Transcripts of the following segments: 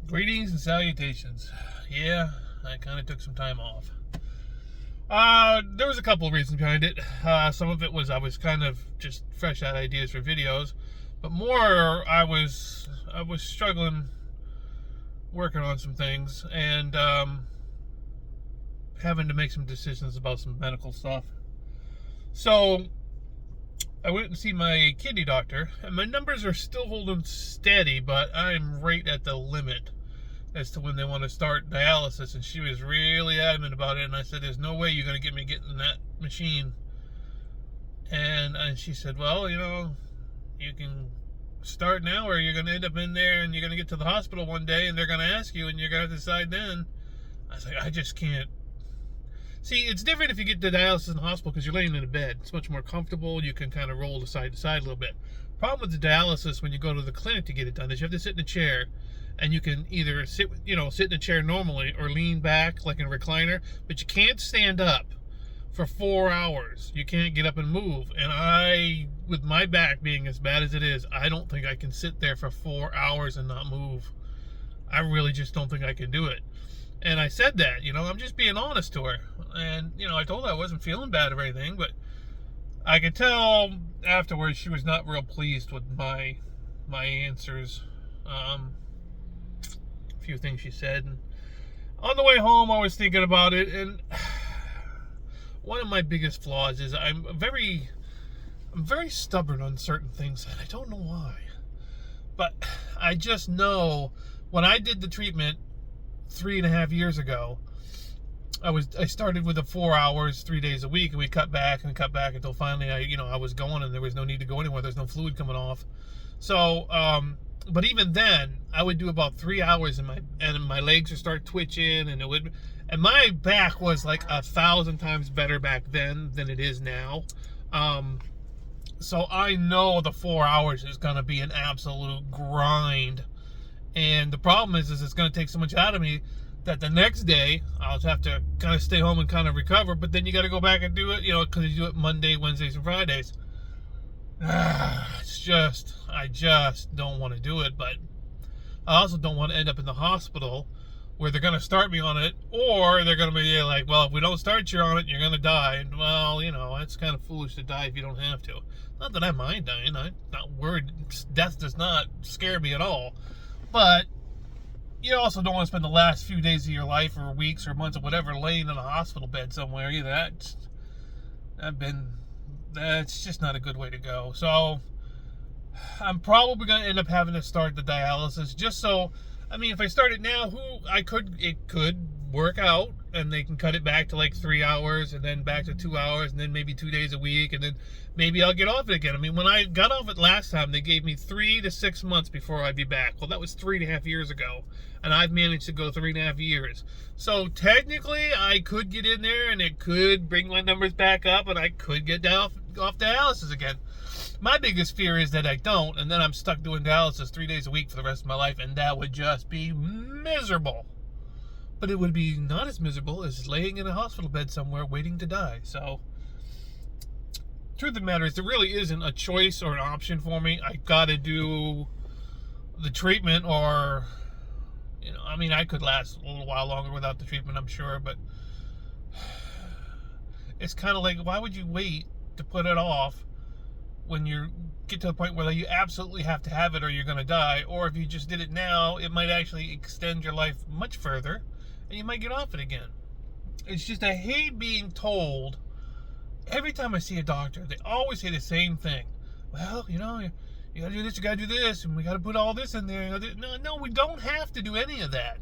Greetings and salutations. Yeah, I kind of took some time off. There was a couple of reasons behind it. Some of it was I was kind of just fresh out ideas for videos, but more I was struggling working on some things and having to make some decisions about some medical stuff. So I went and see my kidney doctor, and my numbers are still holding steady, but I'm right at the limit as to when they want to start dialysis, and she was really adamant about it, and I said, there's no way you're going to get me getting that machine. And she said, well, you can start now, or you're going to end up in there, and you're going to get to the hospital one day, and they're going to ask you, and you're going to have to decide then. I was like, I just can't. See, it's different if you get to dialysis in the hospital because you're laying in a bed. It's much more comfortable. You can kind of roll to side a little bit. Problem with the dialysis when you go to the clinic to get it done is you have to sit in a chair, and you can either sit in a chair normally or lean back like in a recliner, but you can't stand up for 4 hours. You can't get up and move. And with my back being as bad as it is, I don't think I can sit there for 4 hours and not move. I really just don't think I can do it. And I said that, I'm just being honest to her. And, I told her I wasn't feeling bad or anything, but I could tell afterwards she was not real pleased with my answers. A few things she said. And on the way home, I was thinking about it, and one of my biggest flaws is I'm very stubborn on certain things, and I don't know why. But I just know when I did the treatment 3.5 years ago, I started with the 4 hours, 3 days a week, and we cut back until finally I was going, and there was no need to go anywhere. There's no fluid coming off. So, but even then, I would do about 3 hours, and my legs would start twitching, and my back was like 1,000 times better back then than it is now. So I know the 4 hours is going to be an absolute grind. And the problem is it's going to take so much out of me that the next day I'll have to kind of stay home and kind of recover. But then you got to go back and do it, because you do it Monday, Wednesdays, and Fridays. I just don't want to do it. But I also don't want to end up in the hospital where they're going to start me on it, or they're going to be like, well, if we don't start you on it, you're going to die. And, well, it's kind of foolish to die if you don't have to. Not that I mind dying. I'm not worried. Death does not scare me at all. But you also don't want to spend the last few days of your life or weeks or months or whatever laying in a hospital bed somewhere either. That's just not a good way to go. So I'm probably going to end up having to start the dialysis just so, if I start it now, it could work out, and they can cut it back to like 3 hours, and then back to 2 hours, and then maybe 2 days a week, and then maybe I'll get off it again. When I got off it last time, they gave me 3 to 6 months before I'd be back. Well, that was 3.5 years ago, and I've managed to go 3.5 years. So technically, I could get in there, and it could bring my numbers back up, and I could get off dialysis again. My biggest fear is that I don't, and then I'm stuck doing dialysis 3 days a week for the rest of my life, and that would just be miserable. But it would be not as miserable as laying in a hospital bed somewhere waiting to die. So, truth of the matter is, there really isn't a choice or an option for me. I gotta do the treatment, or, I could last a little while longer without the treatment, I'm sure, but it's kind of like, why would you wait to put it off when you get to the point where you absolutely have to have it or you're going to die? Or if you just did it now, it might actually extend your life much further, and you might get off it again. It's just, I hate being told, every time I see a doctor, they always say the same thing. Well, you got to do this, you got to do this, and we got to put all this in there. No, we don't have to do any of that.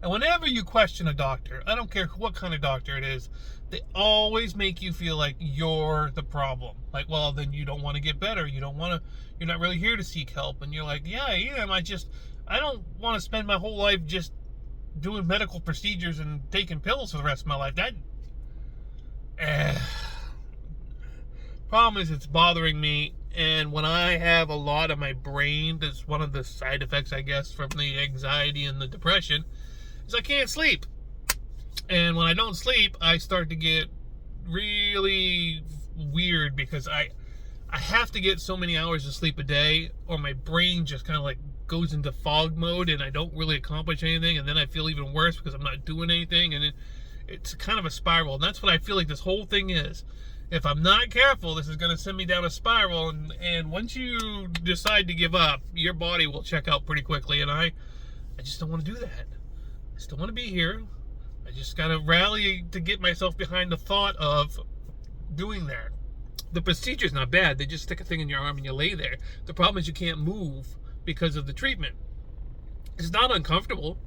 And whenever you question a doctor, I don't care what kind of doctor it is, they always make you feel like you're the problem. Like, well, then you don't want to get better. You're not really here to seek help. And you're like, yeah, I am. I don't want to spend my whole life just doing medical procedures and taking pills for the rest of my life. Problem is, it's bothering me. And when I have a lot of my brain, that's one of the side effects, I guess, from the anxiety and the depression, is I can't sleep. And when I don't sleep, I start to get really weird, because I have to get so many hours of sleep a day, or my brain just kind of like goes into fog mode and I don't really accomplish anything, and then I feel even worse because I'm not doing anything, and it's kind of a spiral. And that's what I feel like this whole thing is. If I'm not careful, this is going to send me down a spiral, and once you decide to give up, your body will check out pretty quickly, and I just don't want to do that. I still want to be here. I just got to rally to get myself behind the thought of doing that. The procedure's not bad. They just stick a thing in your arm and you lay there. The problem is you can't move because of the treatment. It's not uncomfortable,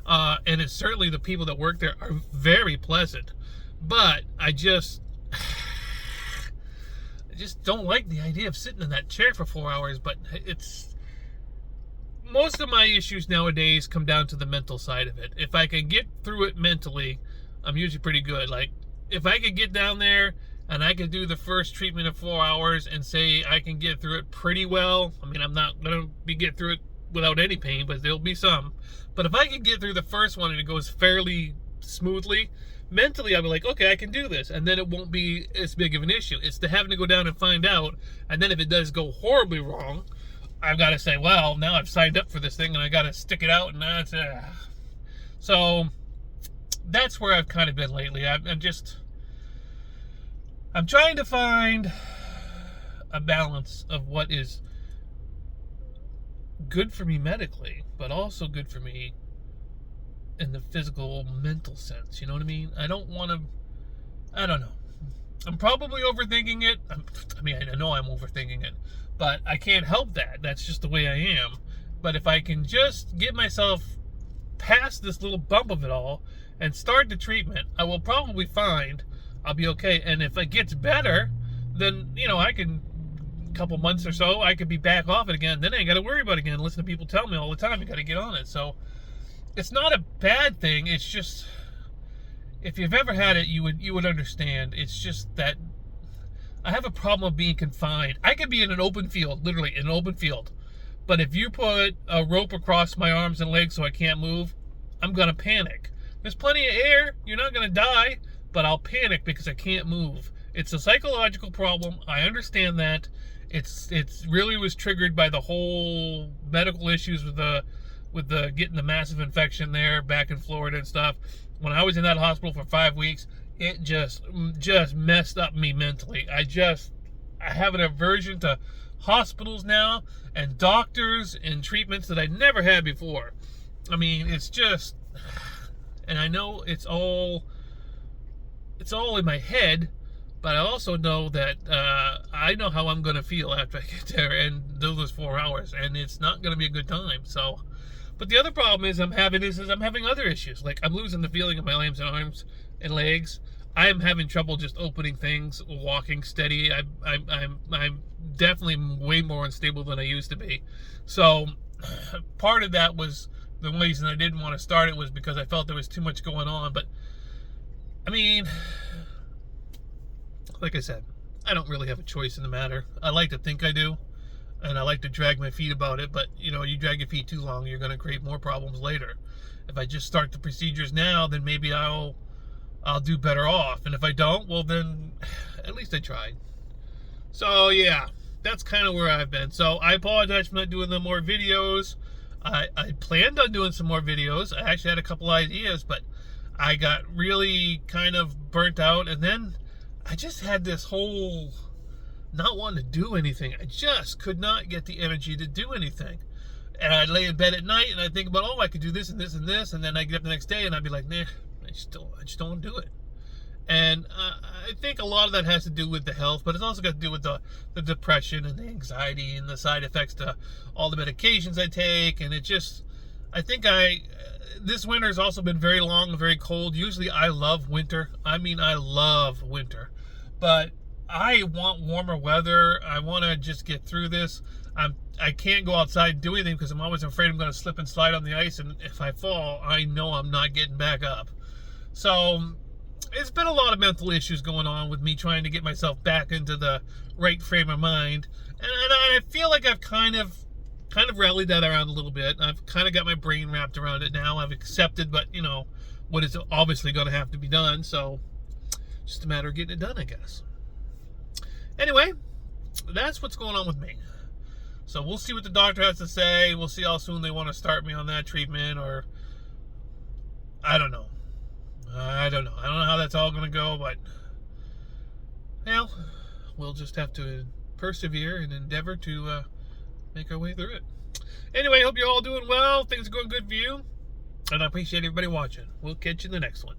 and it's certainly, the people that work there are very pleasant, but I just don't like the idea of sitting in that chair for 4 hours. But it's, most of my issues nowadays come down to the mental side of it. If I can get through it mentally, I'm usually pretty good. Like, if I could get down there and I could do the first treatment in 4 hours and say I can get through it pretty well. I mean, I'm not going to get through it without any pain, but there'll be some. But if I can get through the first one and it goes fairly smoothly, mentally I'll be like, okay, I can do this. And then it won't be as big of an issue. It's the having to go down and find out. And then if it does go horribly wrong, I've got to say, well, now I've signed up for this thing and I got to stick it out. And that's So that's where I've kind of been lately. I'm trying to find a balance of what is good for me medically, but also good for me in the physical, mental sense. You know what I mean? I don't know. I'm probably overthinking it. I know I'm overthinking it, but I can't help that. That's just the way I am. But if I can just get myself past this little bump of it all and start the treatment, I will probably find I'll be okay. And if it gets better, then, I can, a couple months or so, I could be back off it again. Then I ain't got to worry about it again. Listen to people tell me all the time, you got to get on it. So it's not a bad thing. It's just, if you've ever had it, you would understand. It's just that I have a problem of being confined. I could be in an open field, literally in an open field. But if you put a rope across my arms and legs so I can't move, I'm going to panic. There's plenty of air. You're not going to die. But I'll panic because I can't move. It's a psychological problem. I understand that. It's really was triggered by the whole medical issues with the getting the massive infection there back in Florida and stuff. When I was in that hospital for 5 weeks, it just messed up me mentally. I have an aversion to hospitals now and doctors and treatments that I never had before. I mean, it's just, and I know it's all in my head, but I also know that I know how I'm going to feel after I get there and do those 4 hours, and it's not going to be a good time. So, but the other problem is I'm having other issues. Like, I'm losing the feeling of my limbs and arms and legs. I'm having trouble just opening things, walking steady. I'm definitely way more unstable than I used to be. So part of that was the reason I didn't want to start it, was because I felt there was too much going on. But I mean, like I said, I don't really have a choice in the matter. I like to think I do, and I like to drag my feet about it, but you drag your feet too long, you're going to create more problems later. If I just start the procedures now, then maybe I'll do better off, and if I don't, well then, at least I tried. So yeah, that's kind of where I've been. So I apologize for not doing the more videos. I planned on doing some more videos. I actually had a couple ideas, but I got really kind of burnt out, and then I just had this whole not wanting to do anything. I just could not get the energy to do anything. And I'd lay in bed at night and I'd think about, I could do this and this and this, and then I'd get up the next day and I'd be like, nah, I just don't want to do it. And I think a lot of that has to do with the health, but it's also got to do with the depression and the anxiety and the side effects to all the medications I take. And it just, I think this winter has also been very long and very cold. Usually I love winter. I love winter. But I want warmer weather. I want to just get through this. I can't go outside and do anything because I'm always afraid I'm going to slip and slide on the ice. And if I fall, I know I'm not getting back up. So it's been a lot of mental issues going on with me trying to get myself back into the right frame of mind. And I feel like I've kind of rallied that around a little bit. I've kind of got my brain wrapped around it now. I've accepted, but what is obviously going to have to be done. So just a matter of getting it done, I guess. Anyway, that's what's going on with me. So we'll see what the doctor has to say. We'll see how soon they want to start me on that treatment, or I don't know. I don't know how that's all going to go, but well, we'll just have to persevere and endeavor to make our way through it. Anyway, hope you're all doing well. Things are going good for you. And I appreciate everybody watching. We'll catch you in the next one.